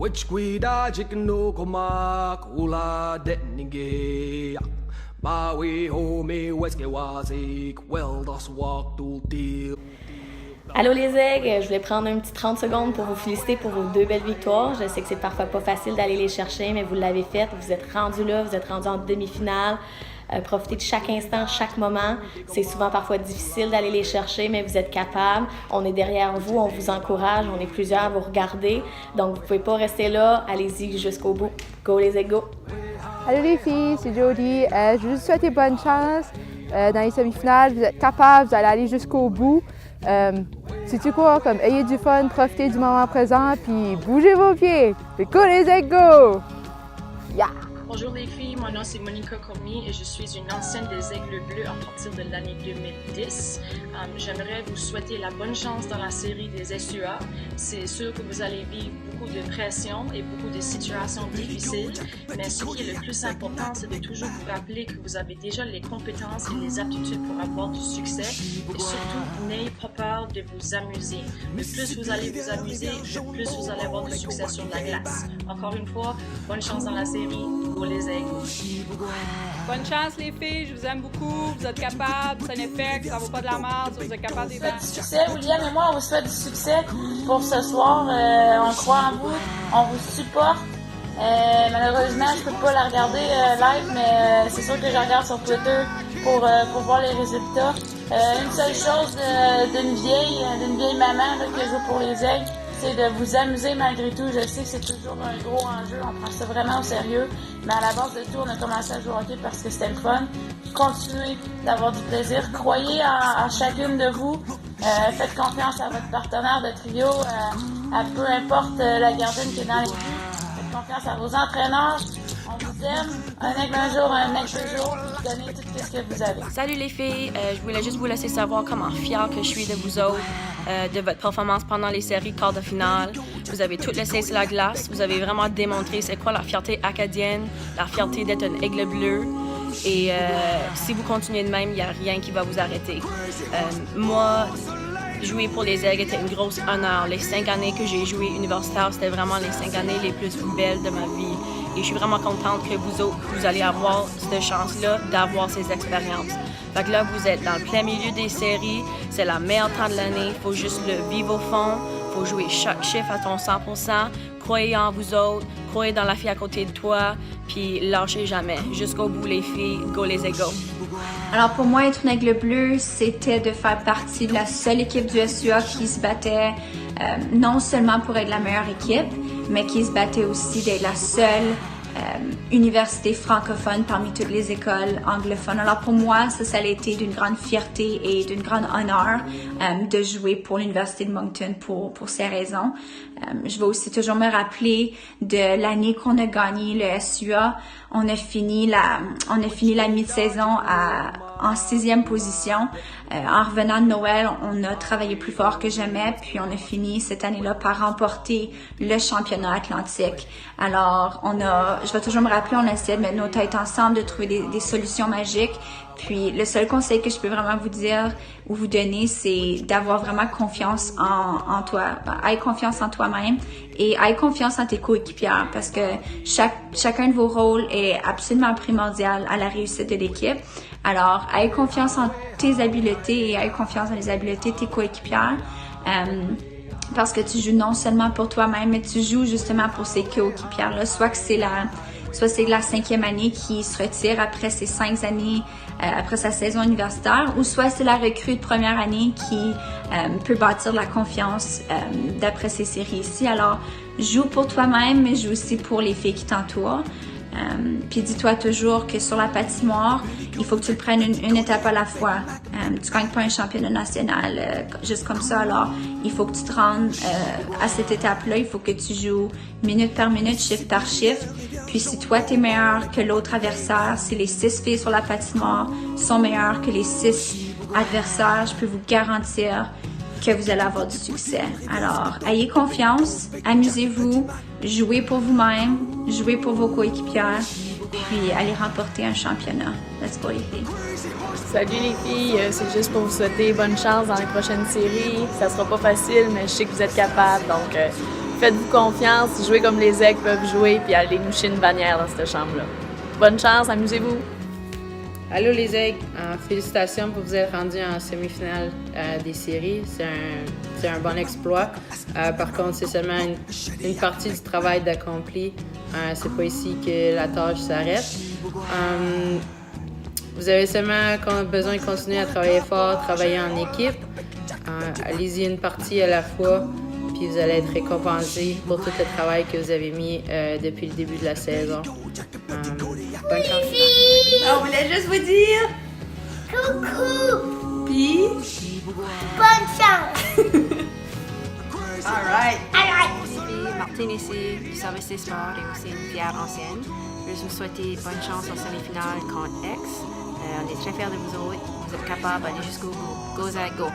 Which guida chicken koma kula denninge. Maui home weske wasik well das walk to deal. Allô les aigles, je voulais prendre un petit 30 secondes pour vous féliciter pour vos 2 belles victoires. Je sais que c'est parfois pas facile d'aller les chercher, mais vous l'avez fait. Vous êtes rendus là, vous êtes rendus en demi-finale. Profitez de chaque instant, chaque moment. C'est souvent parfois difficile d'aller les chercher, mais vous êtes capables. On est derrière vous, on vous encourage, on est plusieurs à vous regarder. Donc vous pouvez pas rester là, allez-y jusqu'au bout. Go les aigles, go! Allô les filles, c'est Jodie. Je veux vous souhaiter bonne chance dans les semi-finales. Vous êtes capables, vous allez aller jusqu'au bout. C'est-tu quoi? Comme ayez du fun, profitez du moment présent, puis bougez vos pieds. Go les aigles, go! Yeah! Bonjour les filles, mon nom c'est Monica Cormier et je suis une ancienne des Aigles Bleus à partir de l'année 2010. J'aimerais vous souhaiter la bonne chance dans la série des SUA. C'est sûr que vous allez vivre beaucoup de pression et beaucoup de situations difficiles, mais ce qui est le plus important, c'est de toujours vous rappeler que vous avez déjà les compétences et les aptitudes pour avoir du succès et surtout, n'ayez pas peur de vous amuser. Le plus vous allez vous amuser, le plus vous allez avoir du succès sur la glace. Encore une fois, bonne chance dans la série. Pour les aigles. Bonne chance les filles, je vous aime beaucoup, vous êtes capables, ça n'est fait, ça vaut pas de la merde, vous êtes capables des du succès, William et moi on vous souhaite du succès pour ce soir, on croit en vous, on vous supporte. Malheureusement je peux pas la regarder live, mais c'est sûr que je regarde sur Twitter pour voir les résultats. Une seule chose d'une vieille maman là, que je joue pour les aigles, c'est de vous amuser malgré tout. Je sais que c'est toujours un gros enjeu, on prend ça vraiment au sérieux, mais à la base de tout, on a commencé à jouer au hockey parce que c'était le fun. Continuez d'avoir du plaisir, croyez en chacune de vous, faites confiance à votre partenaire de trio, à peu importe la gardienne qui est dans les buts, faites confiance à vos entraîneurs. On vous aime, un aigle un jour, un aigle deux jours, puis vous donnez tout ce que vous avez. Salut les filles, je voulais juste vous laisser savoir comment fière que je suis de vous autres, de votre performance pendant les séries quart de finale. Vous avez tout laissé sur la glace, vous avez vraiment démontré c'est quoi la fierté acadienne, la fierté d'être un aigle bleu. Et si vous continuez de même, il n'y a rien qui va vous arrêter. Moi, jouer pour les aigles était une grosse honneur. Les 5 années que j'ai joué universitaire, c'était vraiment les 5 années les plus belles de ma vie. Et je suis vraiment contente que vous autres, vous allez avoir cette chance-là d'avoir ces expériences. Fait que là, vous êtes dans le plein milieu des séries, c'est la meilleure temps de l'année, il faut juste le vivre au fond, il faut jouer chaque chiffre à ton 100%, croyez en vous autres, croyez dans la fille à côté de toi, puis lâchez jamais. Jusqu'au bout, les filles, go les aigles! Alors pour moi, être une aigle bleue, c'était de faire partie de la seule équipe du SUA qui se battait non seulement pour être la meilleure équipe, mais qui se battait aussi d'être la seule université francophone parmi toutes les écoles anglophones. Alors pour moi, ça a été d'une grande fierté et d'une grande honneur de jouer pour l'Université de Moncton pour ces raisons. Je vais aussi toujours me rappeler de l'année qu'on a gagné le SUA. On a fini la mi-saison en 6e position. En revenant de Noël, on a travaillé plus fort que jamais, puis on a fini cette année-là par remporter le championnat atlantique. Alors, je vais toujours me rappeler, on a essayé de mettre nos têtes ensemble, de trouver des solutions magiques. Puis, le seul conseil que je peux vraiment vous dire ou vous donner, c'est d'avoir vraiment confiance en toi. Aie confiance en toi-même et aie confiance en tes coéquipières parce que chacun de vos rôles est absolument primordial à la réussite de l'équipe. Alors, aie confiance en tes habiletés et aie confiance dans les habiletés de tes coéquipières. Parce que tu joues non seulement pour toi-même, mais tu joues justement pour ces coéquipières-là. Soit c'est la 5e année qui se retire après ces 5 années, après sa saison universitaire, ou soit c'est la recrue de première année qui peut bâtir de la confiance d'après ces séries ici. Alors, joue pour toi-même, mais joue aussi pour les filles qui t'entourent. Puis dis-toi toujours que sur la patinoire, il faut que tu le prennes une étape à la fois. Tu gagnes pas un championnat national juste comme ça. Alors, il faut que tu te rendes à cette étape-là. Il faut que tu joues minute par minute, shift par shift. Puis si toi, tu es meilleur que l'autre adversaire, si les 6 filles sur la patinoire sont meilleures que les 6 adversaires, je peux vous garantir que vous allez avoir du succès. Alors, ayez confiance, amusez-vous, jouez pour vous-même, jouez pour vos coéquipières, puis allez remporter un championnat. Let's go les filles! Salut les filles, c'est juste pour vous souhaiter bonne chance dans les prochaines séries. Ça sera pas facile, mais je sais que vous êtes capables, donc Faites-vous confiance, jouez comme les aigles peuvent jouer, puis allez nous chier une bannière dans cette chambre-là. Bonne chance, amusez-vous! Allô les aigles, félicitations pour vous être rendus en semi-finale des séries. C'est un bon exploit. Par contre, c'est seulement une partie du travail d'accompli. C'est pas ici que la tâche s'arrête. Vous avez seulement besoin de continuer à travailler fort, travailler en équipe. Allez-y une partie à la fois, puis vous allez être récompensé pour tout le travail que vous avez mis depuis le début de la saison. Bonne chance. On voulait juste vous dire coucou, puis bonne chance. alright. Martine ici, du service des sports et aussi une fière ancienne. Je veux vous souhaiter bonne chance en semi-finale contre X. On est très fiers de vous autres. Vous êtes capables d'aller jusqu'au bout. Go Zach, go!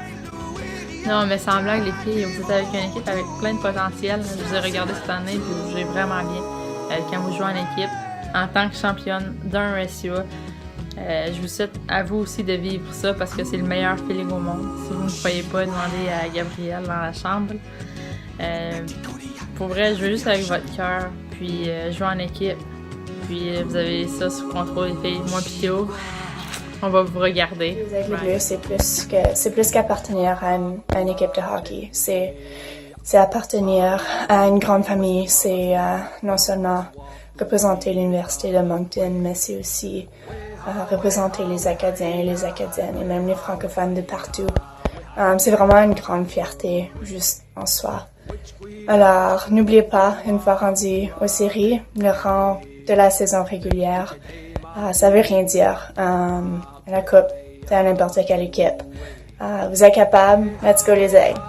Non, mais sans blague, les filles, vous êtes avec une équipe avec plein de potentiel. Je vous ai regardé cette année et vous jouez vraiment bien quand vous jouez en équipe. En tant que championne d'un SUA, je vous souhaite à vous aussi de vivre ça parce que c'est le meilleur feeling au monde. Si vous ne croyez pas, demandez à Gabrielle dans la chambre. Pour vrai, je veux juste avec votre cœur, puis jouer en équipe. Puis vous avez ça sous contrôle, les filles. Moi pis Théo, on va vous regarder. Les Aigles Bleus, c'est plus qu'appartenir à une équipe de hockey. C'est appartenir à une grande famille. C'est non seulement représenter l'Université de Moncton, mais c'est aussi représenter les Acadiens et les Acadiennes et même les francophones de partout. C'est vraiment une grande fierté, juste en soi. Alors, n'oubliez pas, une fois rendu aux séries, le rang de la saison régulière, ça veut rien dire. La coupe, c'est à n'importe quelle équipe. Vous êtes capables, let's go les aigles!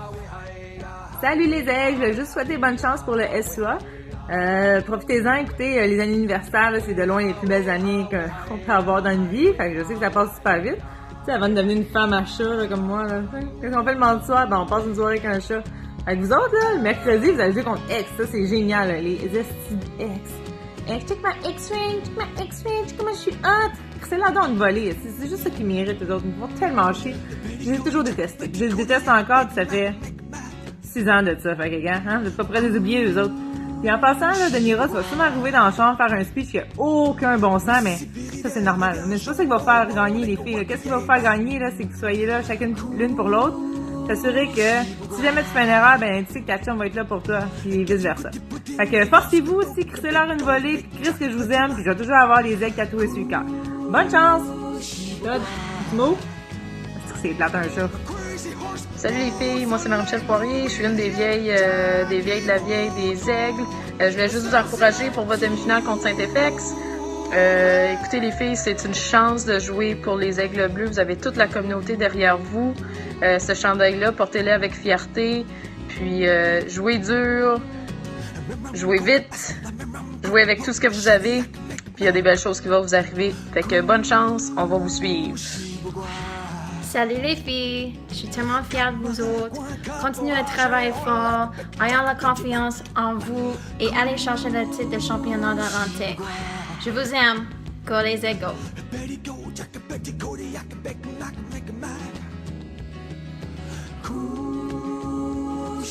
Salut les aigles, je veux juste souhaiter bonne chance pour le SUA. Profitez-en, écoutez, les années universitaires, là, c'est de loin les plus belles années qu'on peut avoir dans une vie. Fait que je sais que ça passe super vite. Tu sais, avant de devenir une femme à chat, là, comme moi, là. Quand on fait le mardi soir, ben, on passe une soirée avec un chat. Avec vous autres, là, le mercredi, vous allez jouer contre X. Ça, c'est génial, là, les X. Check ma X-ring, check comment je suis hot. C'est là donc de voler. C'est juste ça qui mérite, les autres. Ils me font tellement chier. Je les ai toujours détestés. Je les déteste encore, puis ça fait 6 ans de ça. Fait que, hein, vous êtes pas prêts de les oublier, eux autres. Puis en passant, là, Denira, tu vas sûrement arriver dans la chambre faire un speech qui a aucun bon sens, mais ça, c'est normal. Mais c'est pas ça qui va faire gagner les filles. Qu'est-ce qui va vous faire gagner, là, c'est que vous soyez là, chacune l'une pour l'autre. S'assurer que si jamais tu fais une erreur, ben, tu sais que ta chum va être là pour toi, puis vice-versa. Fait que forcez-vous aussi, crissez-leur une volée, puis crisse que je vous aime, puis je vais toujours avoir des aigles tatoués sur le cœur. Bonne chance! Todd, petit mot? Est-ce que c'est plate un chat? Salut les filles, moi c'est Marie-Michel Poirier, je suis une des vieilles de la vieille des Aigles. Je voulais juste vous encourager pour votre demi-finale contre Saint-FX. Écoutez les filles, c'est une chance de jouer pour les Aigles Bleus. Vous avez toute la communauté derrière vous. Ce chandail-là, portez-le avec fierté. Puis jouez dur, jouez vite, jouez avec tout ce que vous avez. Puis il y a des belles choses qui vont vous arriver. Fait que bonne chance, on va vous suivre. Salut les filles, je suis tellement fière de vous autres. Continuez à travailler fort, ayant la confiance en vous et allez chercher le titre de championnat d'Arantec. Je vous aime, go les Aigles. Cool,